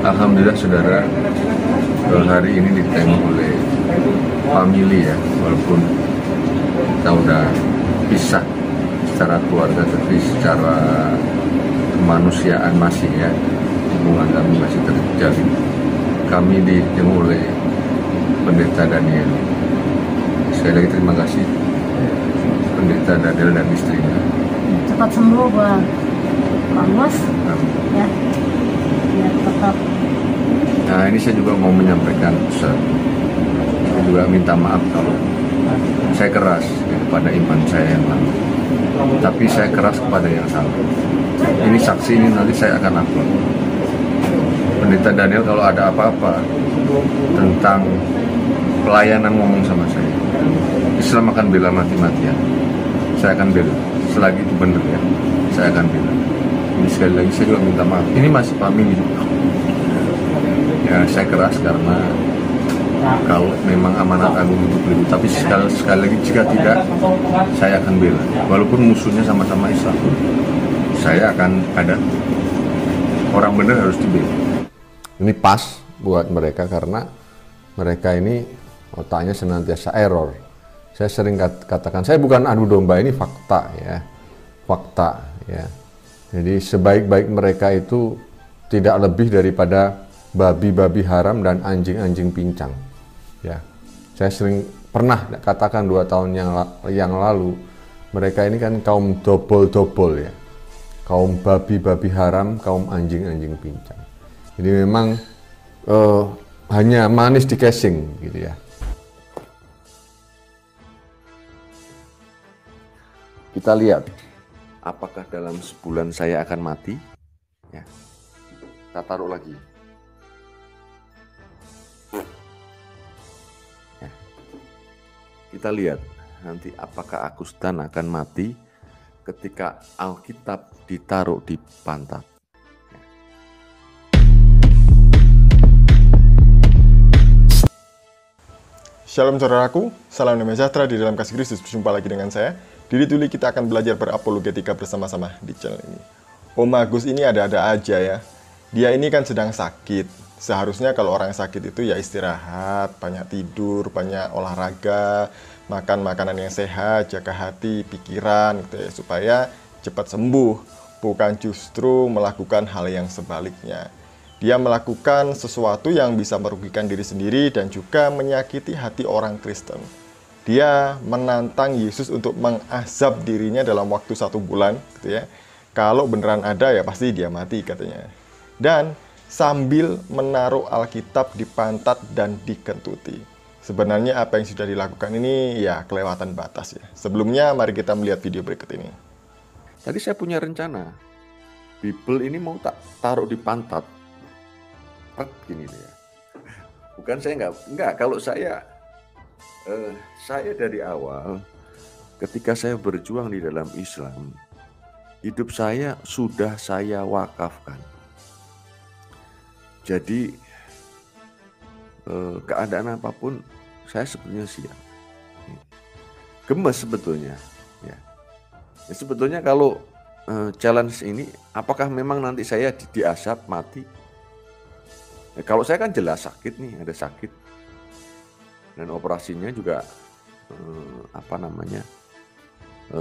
Alhamdulillah saudara, hari ini ditengok oleh family ya, walaupun kita udah pisah secara keluarga, tapi secara kemanusiaan masih ya, hubungan kami masih terjalin. Kami ditengok oleh Pendeta Daniel. Sekali lagi terima kasih Pendeta Daniel dan istrinya. Cepat sembuh buat Pak Bos ya, biar tetap. Nah, ini saya juga mau menyampaikan pesan. Saya juga minta maaf kalau saya keras ya, kepada iman saya yang lalu. Tapi saya keras kepada yang salah. Ini saksi, ini nanti saya akan upload. Pendeta Daniel kalau ada apa-apa tentang pelayanan ngomong sama saya. Islam akan bela mati-matian. Saya akan bela. Selagi itu benar ya, saya akan bela. Ini sekali lagi saya juga minta maaf. Ini masih family. Ya, saya keras karena kalau memang amanat agung untuk beliau. Tapi sekali lagi jika tidak, saya akan bela. Walaupun musuhnya sama-sama Islam, saya akan ada. Orang benar harus dibela. Ini pas buat mereka karena mereka ini otaknya senantiasa error. Saya sering katakan, saya bukan adu domba, ini fakta ya. Fakta ya. Jadi sebaik-baik mereka itu tidak lebih daripada babi-babi haram dan anjing-anjing pincang. Ya, saya sering pernah katakan 2 tahun yang lalu, mereka ini kan kaum dobol-dobol ya, kaum babi-babi haram, kaum anjing-anjing pincang. Jadi memang hanya manis di casing gitu ya. Kita lihat apakah dalam sebulan saya akan mati. Ya, kita taruh lagi. Kita lihat nanti apakah Agustan akan mati ketika Alkitab ditaruh di pantat. Shalom saudaraku, salam damai sejahtera di dalam kasih Kristus. Berjumpa lagi dengan saya. Di Tuli kita akan belajar berapologetika bersama-sama di channel ini. Om Agus ini ada-ada aja ya. Dia ini kan sedang sakit. Seharusnya kalau orang sakit itu ya istirahat, banyak tidur, banyak olahraga, makan makanan yang sehat, jaga hati, pikiran gitu ya, supaya cepat sembuh, bukan justru melakukan hal yang sebaliknya. Dia melakukan sesuatu yang bisa merugikan diri sendiri dan juga menyakiti hati orang Kristen. Dia menantang Yesus untuk mengazab dirinya dalam waktu 1 bulan gitu ya. Kalau beneran ada ya pasti dia mati katanya. Dan sambil menaruh Alkitab di pantat dan dikentuti. Sebenarnya apa yang sudah dilakukan ini ya kelewatan batas ya. Sebelumnya mari kita melihat video berikut ini. Tadi saya punya rencana, Bible ini mau tak taruh di pantat. Gini ya. Bukan saya enggak. Kalau saya dari awal ketika saya berjuang di dalam Islam, hidup saya sudah saya wakafkan. Jadi keadaan apapun saya sebetulnya siap. Gemes sebetulnya. Ya. Sebetulnya kalau challenge ini, apakah memang nanti saya diazab mati? Ya, kalau saya kan jelas sakit nih, ada sakit. Dan operasinya juga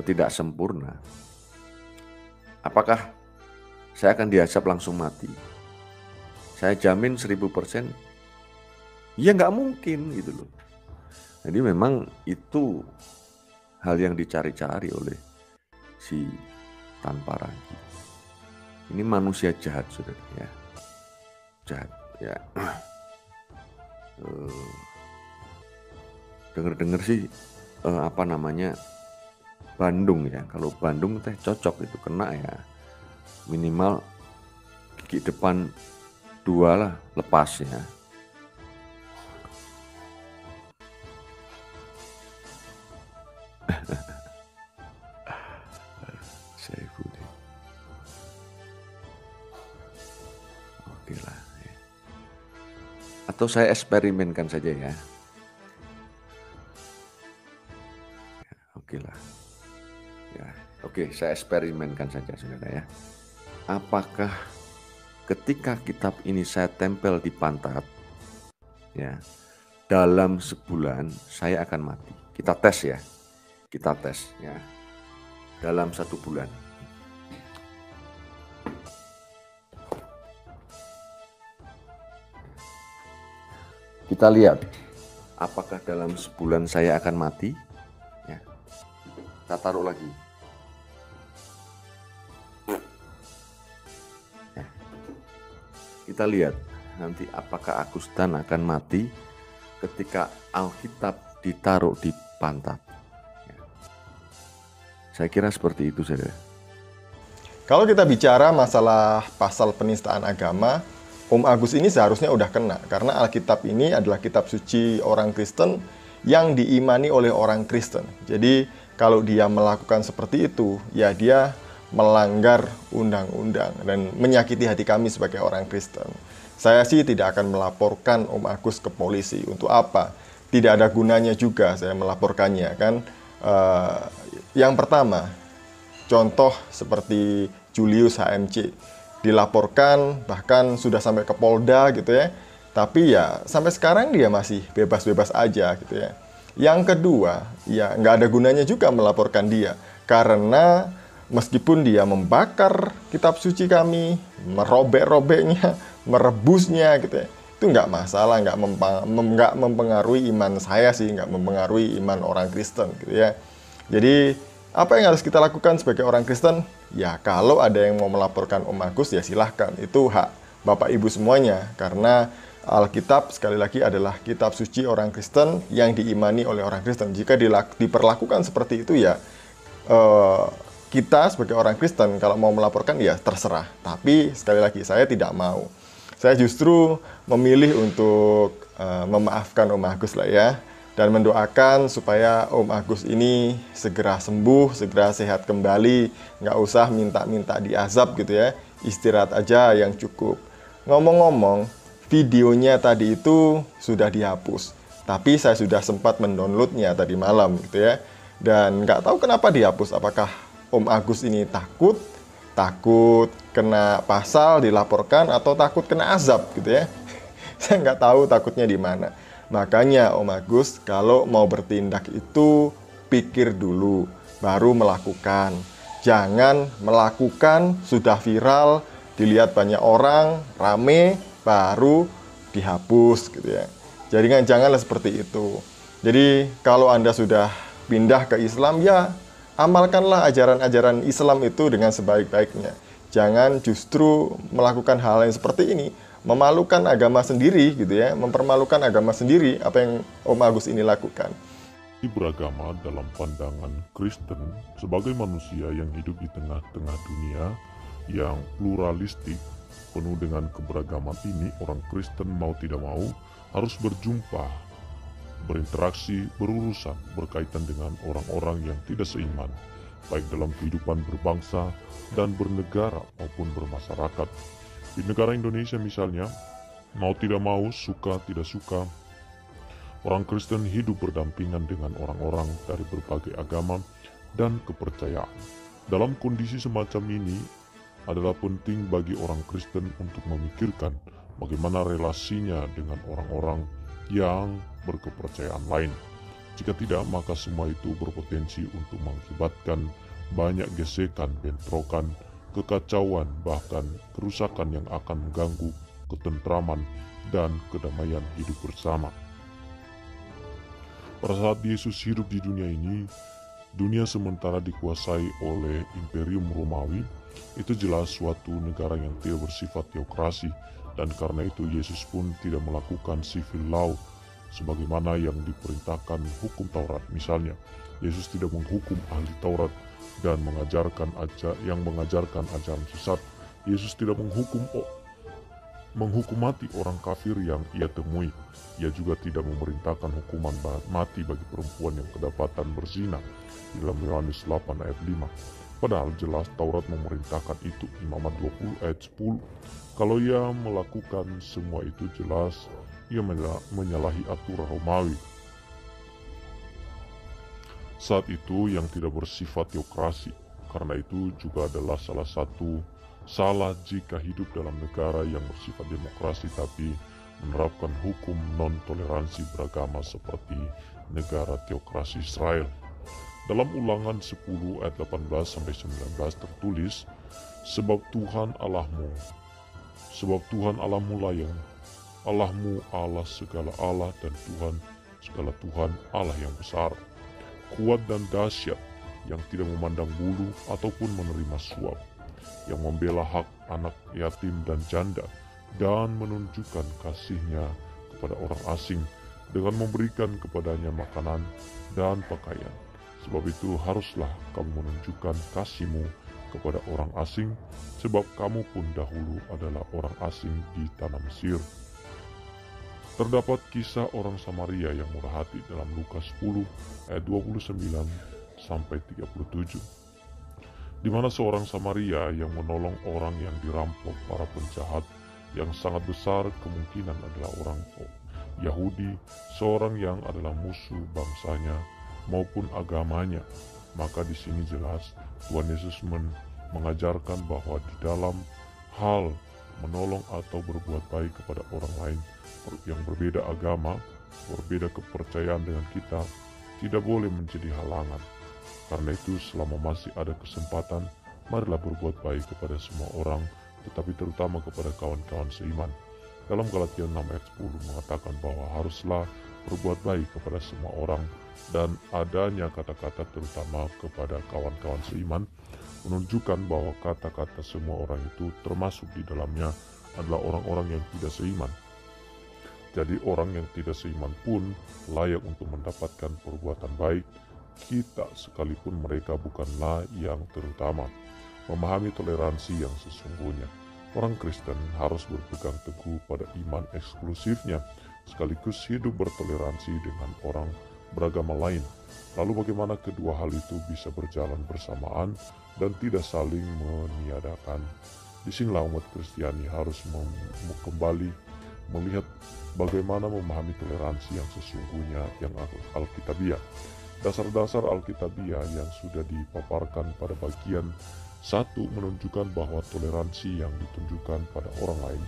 tidak sempurna. Apakah saya akan diazab langsung mati? Saya jamin 1000%, ya nggak mungkin gitu loh. Jadi memang itu hal yang dicari-cari oleh si tanpa ragu. Ini manusia jahat saudara ya, jahat ya. Dengar-dengar sih Bandung ya. Kalau Bandung teh cocok itu kena ya, minimal gigi depan 2 lah lepas ya. Oke lah ya. Atau saya eksperimenkan saja ya. Oke lah ya. Oke, saya eksperimenkan saja saudara ya. Apakah ketika kitab ini saya tempel di pantat, ya, dalam sebulan saya akan mati. Kita tes ya, dalam 1 bulan. Kita lihat, apakah dalam sebulan saya akan mati? Ya. Kita taruh lagi. Ya. Kita lihat nanti apakah Agustan akan mati ketika Alkitab ditaruh di pantat. Ya. Saya kira seperti itu, saudara. Kalau kita bicara masalah pasal penistaan agama, Om Agus ini seharusnya udah kena, karena Alkitab ini adalah kitab suci orang Kristen yang diimani oleh orang Kristen. Jadi kalau dia melakukan seperti itu, ya dia melanggar undang-undang dan menyakiti hati kami sebagai orang Kristen. Saya sih tidak akan melaporkan Om Agus ke polisi. Untuk apa? Tidak ada gunanya juga saya melaporkannya, kan? Yang pertama, contoh seperti Julius HMC. Dilaporkan, bahkan sudah sampai ke Polda gitu ya. Tapi ya sampai sekarang dia masih bebas-bebas aja gitu ya. Yang kedua, ya nggak ada gunanya juga melaporkan dia. Karena meskipun dia membakar kitab suci kami, merobek-robeknya, merebusnya gitu ya, itu nggak masalah, nggak mempengaruhi iman saya sih, nggak mempengaruhi iman orang Kristen gitu ya. Jadi apa yang harus kita lakukan sebagai orang Kristen? Ya kalau ada yang mau melaporkan Om Agus ya silahkan, itu hak Bapak Ibu semuanya. Karena Alkitab sekali lagi adalah kitab suci orang Kristen yang diimani oleh orang Kristen. Jika diperlakukan seperti itu ya kita sebagai orang Kristen kalau mau melaporkan ya terserah. Tapi sekali lagi saya tidak mau. Saya justru memilih untuk memaafkan Om Agus lah ya. Dan mendoakan supaya Om Agus ini segera sembuh, segera sehat kembali, nggak usah minta-minta diazab gitu ya, istirahat aja yang cukup. Ngomong-ngomong, videonya tadi itu sudah dihapus, tapi saya sudah sempat mendownloadnya tadi malam gitu ya, dan nggak tahu kenapa dihapus. Apakah Om Agus ini takut kena pasal dilaporkan atau takut kena azab gitu ya? Saya nggak tahu takutnya di mana. Makanya Om Agus kalau mau bertindak itu pikir dulu baru melakukan. Jangan melakukan sudah viral, dilihat banyak orang, rame, baru dihapus gitu ya. Jadi janganlah seperti itu. Jadi kalau Anda sudah pindah ke Islam ya amalkanlah ajaran-ajaran Islam itu dengan sebaik-baiknya. Jangan justru melakukan hal yang seperti ini, memalukan agama sendiri gitu ya, mempermalukan agama sendiri apa yang Om Agus ini lakukan. Beragama dalam pandangan Kristen sebagai manusia yang hidup di tengah-tengah dunia yang pluralistik penuh dengan keberagaman ini, orang Kristen mau tidak mau harus berjumpa, berinteraksi, berurusan, berkaitan dengan orang-orang yang tidak seiman, baik dalam kehidupan berbangsa dan bernegara maupun bermasyarakat. Di negara Indonesia misalnya, mau tidak mau, suka tidak suka, orang Kristen hidup berdampingan dengan orang-orang dari berbagai agama dan kepercayaan. Dalam kondisi semacam ini, adalah penting bagi orang Kristen untuk memikirkan bagaimana relasinya dengan orang-orang yang berkepercayaan lain. Jika tidak, maka semua itu berpotensi untuk mengakibatkan banyak gesekan, bentrokan, kekacauan, bahkan kerusakan yang akan mengganggu ketentraman dan kedamaian hidup bersama. Pada saat Yesus hidup di dunia ini, dunia sementara dikuasai oleh Imperium Romawi. Itu jelas suatu negara yang tidak bersifat teokrasi, dan karena itu Yesus pun tidak melakukan civil law sebagaimana yang diperintahkan hukum Taurat. Misalnya, Yesus tidak menghukum ahli Taurat dan mengajarkan ajaran sesat. Yesus tidak menghukum mati orang kafir yang ia temui. Ia juga tidak memerintahkan hukuman mati bagi perempuan yang kedapatan berzina di dalam Yohanes 8 ayat 5. Padahal jelas Taurat memerintahkan itu. Imamat 20 ayat 10. Kalau ia melakukan semua itu, jelas ia menyalahi aturan Romawi. Saat itu yang tidak bersifat teokrasi. Karena itu juga adalah salah satu Salah jika hidup dalam negara yang bersifat demokrasi tapi menerapkan hukum non-toleransi beragama seperti negara teokrasi Israel. Dalam Ulangan 10 ayat 18-19 tertulis, sebab Tuhan Allahmu lah yang Allahmu Allah segala Allah dan Tuhan segala Tuhan Allah yang besar, kuat dan dahsyat, yang tidak memandang bulu ataupun menerima suap, yang membela hak anak yatim dan janda, dan menunjukkan kasih-Nya kepada orang asing dengan memberikan kepadanya makanan dan pakaian. Sebab itu haruslah kamu menunjukkan kasih-Mu kepada orang asing, sebab kamu pun dahulu adalah orang asing di tanah Mesir. Terdapat kisah orang Samaria yang murah hati dalam Lukas 10 ayat 29-37, di mana seorang Samaria yang menolong orang yang dirampok para penjahat yang sangat besar kemungkinan adalah orang Yahudi, seorang yang adalah musuh bangsanya maupun agamanya. Maka di sini jelas Tuhan Yesus mengajarkan bahwa di dalam hal menolong atau berbuat baik kepada orang lain yang berbeda agama, berbeda kepercayaan dengan kita, tidak boleh menjadi halangan. Karena itu selama masih ada kesempatan, marilah berbuat baik kepada semua orang, tetapi terutama kepada kawan-kawan seiman. Dalam Galatia 6 ayat 10 mengatakan bahwa haruslah berbuat baik kepada semua orang, dan adanya kata-kata terutama kepada kawan-kawan seiman menunjukkan bahwa kata-kata semua orang itu termasuk di dalamnya adalah orang-orang yang tidak seiman. Jadi orang yang tidak seiman pun layak untuk mendapatkan perbuatan baik kita sekalipun mereka bukanlah yang terutama. Memahami toleransi yang sesungguhnya, orang Kristen harus berpegang teguh pada iman eksklusifnya sekaligus hidup bertoleransi dengan orang beragama lain. Lalu bagaimana kedua hal itu bisa berjalan bersamaan dan tidak saling meniadakan? Disinilah umat Kristiani harus kembali melihat bagaimana memahami toleransi yang sesungguhnya yang Alkitabiah. Dasar-dasar Alkitabiah yang sudah dipaparkan pada bagian 1 menunjukkan bahwa toleransi yang ditunjukkan pada orang lain,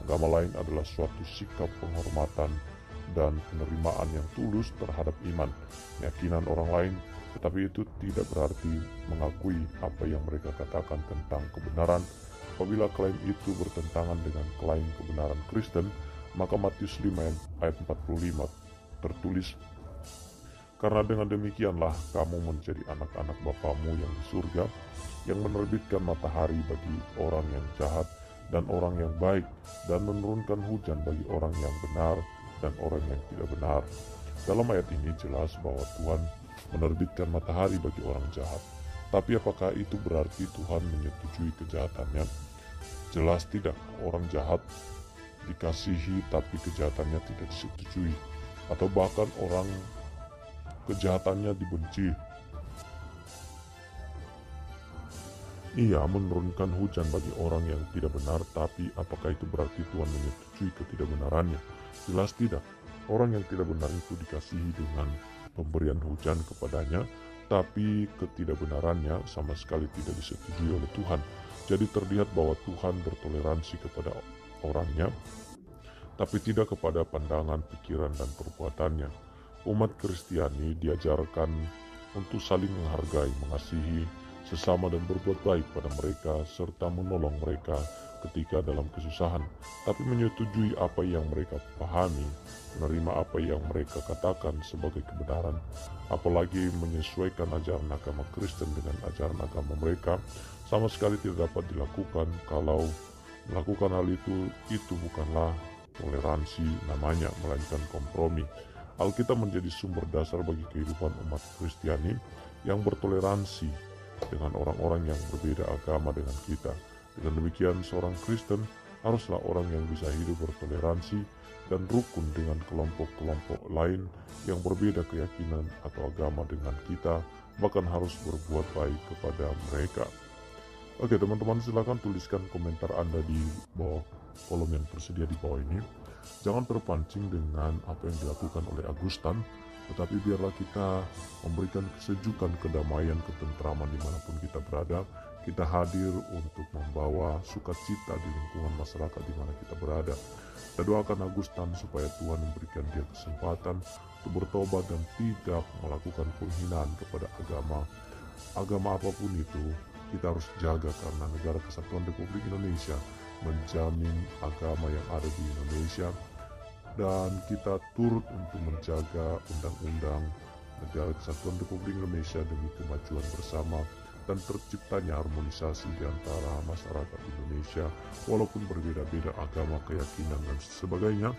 agama lain adalah suatu sikap penghormatan dan penerimaan yang tulus terhadap iman, keyakinan orang lain, tetapi itu tidak berarti mengakui apa yang mereka katakan tentang kebenaran. Apabila klaim itu bertentangan dengan klaim kebenaran Kristen, maka Matius 5 ayat 45 tertulis, karena dengan demikianlah kamu menjadi anak-anak Bapamu yang di surga, yang menerbitkan matahari bagi orang yang jahat dan orang yang baik, dan menurunkan hujan bagi orang yang benar dan orang yang tidak benar. Dalam ayat ini jelas bahwa Tuhan menerbitkan matahari bagi orang jahat. Tapi apakah itu berarti Tuhan menyetujui kejahatannya? Jelas tidak. Orang jahat dikasihi tapi kejahatannya tidak disetujui, atau bahkan orang kejahatannya dibenci. Ia menurunkan hujan bagi orang yang tidak benar, tapi apakah itu berarti Tuhan menyetujui ketidakbenarannya? Jelas tidak. Orang yang tidak benar itu dikasihi dengan pemberian hujan kepadanya, tapi ketidakbenarannya sama sekali tidak disetujui oleh Tuhan. Jadi terlihat bahwa Tuhan bertoleransi kepada orangnya, tapi tidak kepada pandangan, pikiran, dan perbuatannya. Umat Kristiani diajarkan untuk saling menghargai, mengasihi sesama dan berbuat baik pada mereka serta menolong mereka ketika dalam kesusahan, tapi menyetujui apa yang mereka pahami, menerima apa yang mereka katakan sebagai kebenaran, apalagi menyesuaikan ajaran agama Kristen dengan ajaran agama mereka, sama sekali tidak dapat dilakukan. Kalau melakukan hal itu bukanlah toleransi namanya, melainkan kompromi. Alkitab menjadi sumber dasar bagi kehidupan umat Kristiani yang bertoleransi dengan orang-orang yang berbeda agama dengan kita. Dengan demikian, seorang Kristen haruslah orang yang bisa hidup bertoleransi dan rukun dengan kelompok-kelompok lain yang berbeda keyakinan atau agama dengan kita, bahkan harus berbuat baik kepada mereka. Oke teman-teman, silakan tuliskan komentar Anda di bawah kolom yang tersedia di bawah ini. Jangan terpancing dengan apa yang dilakukan oleh Agustan, tetapi biarlah kita memberikan kesejukan, kedamaian, ketentraman dimanapun kita berada, Kita hadir untuk membawa sukacita di lingkungan masyarakat di mana kita berada. Kita doakan Agustan supaya Tuhan memberikan dia kesempatan untuk bertobat dan tidak melakukan penghinaan kepada agama apapun itu. Kita harus jaga karena Negara Kesatuan Republik Indonesia menjamin agama yang ada di Indonesia, dan kita turut untuk menjaga undang-undang Negara Kesatuan Republik Indonesia demi kemajuan bersama dan terciptanya harmonisasi di antara masyarakat Indonesia. Walaupun berbeda-beda agama, keyakinan, dan sebagainya,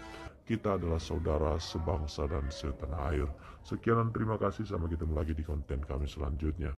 kita adalah saudara sebangsa dan setanah air. Sekian dan terima kasih, sampai ketemu lagi di konten kami selanjutnya.